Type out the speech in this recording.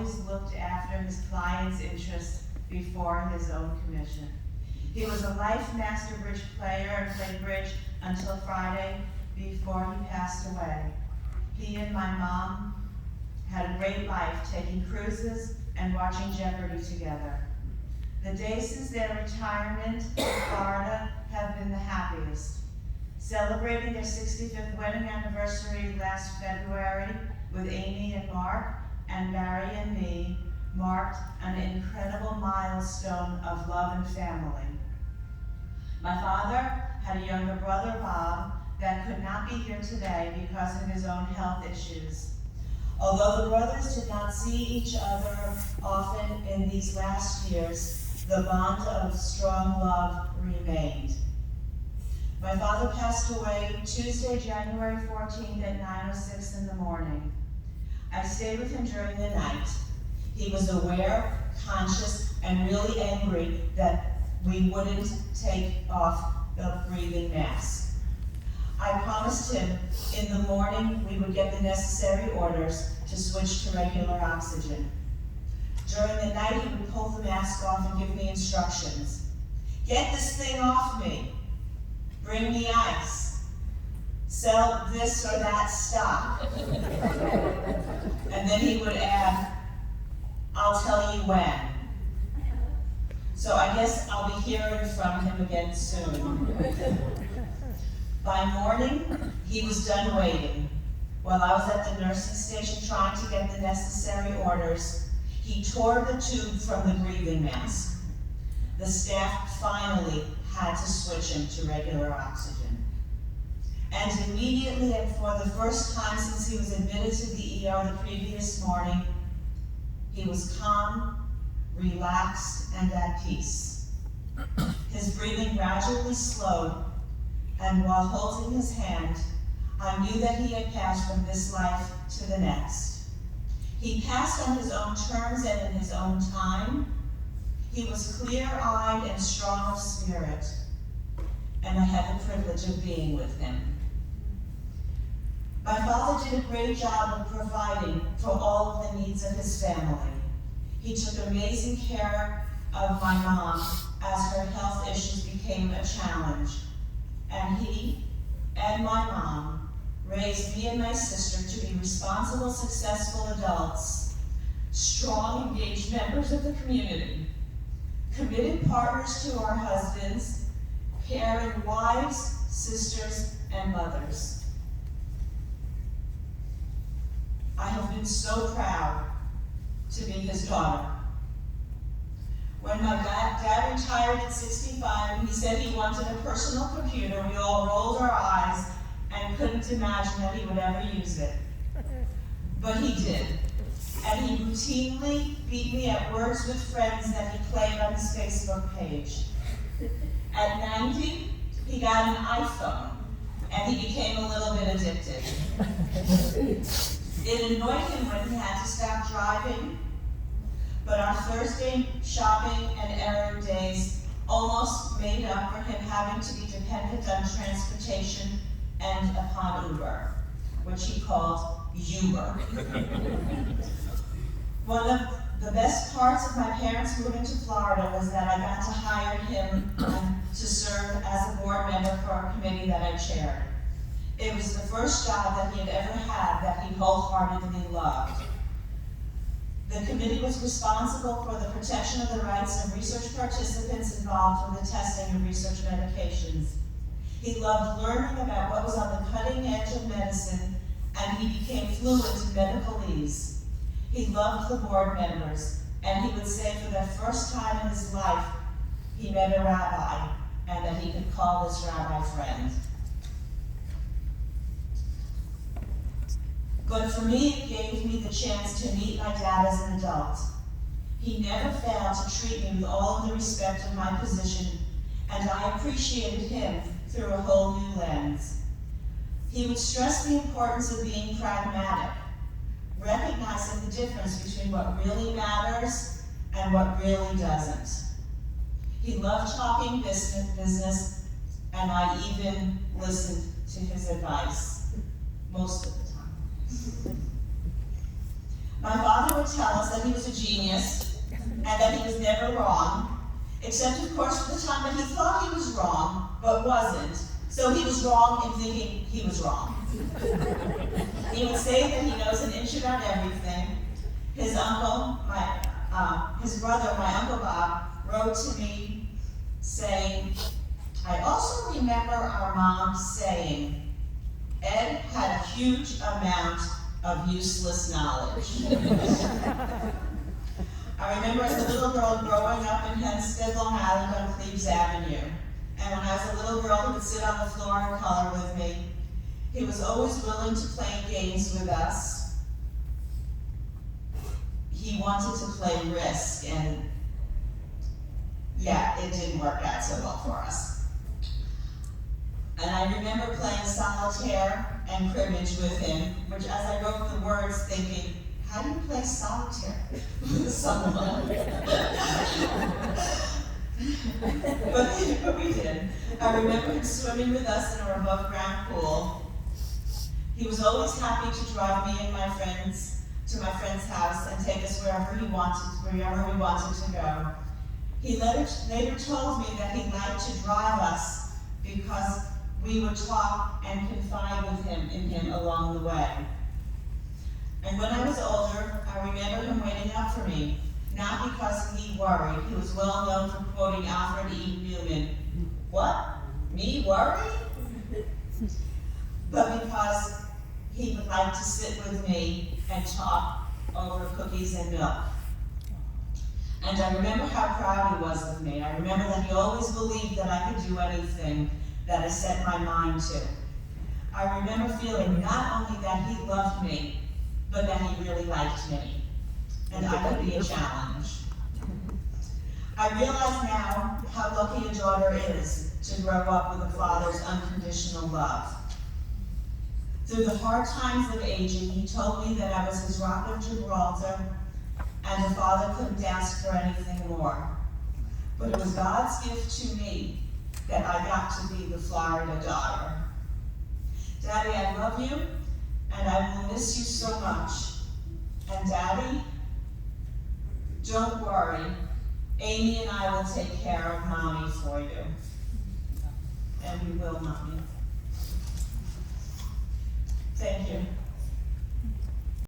always looked after his clients' interests before his own commission. He was a life master bridge player and played bridge until Friday before he passed away. He and my mom had a great life, taking cruises and watching Jeopardy together. The days since their retirement in Florida have been the happiest. Celebrating their 65th wedding anniversary last February with Amy and Mark and Barry and me marked an incredible milestone of love and family. My father had a younger brother, Bob, that could not be here today because of his own health issues. Although the brothers did not see each other often in these last years, the bond of strong love remained. My father passed away Tuesday, January 14th at 9:06 in the morning. I stayed with him during the night. He was aware, conscious, and really angry that we wouldn't take off the breathing mask. I promised him in the morning we would get the necessary orders to switch to regular oxygen. During the night, he would pull the mask off and give me instructions. Get this thing off me. Bring me ice. Sell this or that stock. And then he would add, I'll tell you when. So I guess I'll be hearing from him again soon. By morning, he was done waiting. While I was at the nursing station trying to get the necessary orders, he tore the tube from the breathing mask. The staff finally had to switch him to regular oxygen. And immediately, and for the first time since he was admitted to the ER the previous morning, he was calm, relaxed, and at peace. His breathing gradually slowed, and while holding his hand, I knew that he had passed from this life to the next. He passed on his own terms and in his own time. He was clear-eyed and strong of spirit, and I had the privilege of being with him. My father did a great job of providing for all of the needs of his family. He took amazing care of my mom as her health issues became a challenge. And he and my mom raised me and my sister to be responsible, successful adults, strong, engaged members of the community, committed partners to our husbands, caring wives, sisters, and mothers. I have been so proud to be his daughter. When my dad retired at 65 and he said he wanted a personal computer, we all rolled our eyes and couldn't imagine that he would ever use it. But he did. And he routinely beat me at Words with Friends that he played on his Facebook page. At 90, he got an iPhone, and he became a little bit addicted. It annoyed him when he had to stop driving, but our Thursday shopping and errand days almost made up for him having to be dependent on transportation and upon Uber, which he called Uber. One of the best parts of my parents moving to Florida was that I got to hire him to serve as a board member for a committee that I chaired. It was the first job that he had ever had that he wholeheartedly loved. The committee was responsible for the protection of the rights of research participants involved in the testing of research medications. He loved learning about what was on the cutting edge of medicine, and he became fluent in medicalese. He loved the board members, and he would say for the first time in his life, he met a rabbi, and that he could call this rabbi friend. But for me, it gave me the chance to meet my dad as an adult. He never failed to treat me with all of the respect of my position, and I appreciated him through a whole new lens. He would stress the importance of being pragmatic, recognizing the difference between what really matters and what really doesn't. He loved talking business, and I even listened to his advice most of the time. My father would would tell us that he was a genius and that he was never wrong, except of course for the time that he thought he was wrong, but wasn't. So he was wrong in thinking he was wrong. He would say that he knows an inch about everything. His brother, my Uncle Bob, wrote to me saying, I also remember our mom saying, Ed had a huge amount of useless knowledge. I remember as a little girl growing up in Hempstead, Long Island on Cleves Avenue. And when I was a little girl who would sit on the floor and color with me, he was always willing to play games with us. He wanted to play Risk, and yeah, it didn't work out so well for us. And I remember playing solitaire and cribbage with him, which as I wrote the words thinking, how do you play solitaire with someone? but we did. I remember him swimming with us in our above ground pool. He was always happy to drive me and my friends to my friend's house and take us wherever we wanted to go. He later told me that he liked to drive us because we would talk and confide in him along the way. And when I was older, I remember him waiting up for me, not because he worried. He was well known for quoting Alfred E. Newman, "What? Me worry?" But because he would like to sit with me and talk over cookies and milk. And I remember how proud he was of me. I remember that he always believed that I could do anything that I set my mind to. I remember feeling not only that he loved me, but that he really liked me. And I could be a challenge. I realize now how lucky a daughter is to grow up with a father's unconditional love. Through the hard times of aging, he told me that I was his rock of Gibraltar, and a father couldn't ask for anything more. But it was God's gift to me that I got to be the Florida daughter. Daddy, I love you, and I will miss you so much. And Daddy, don't worry. Amy and I will take care of Mommy for you. And we will, Mommy. Thank you.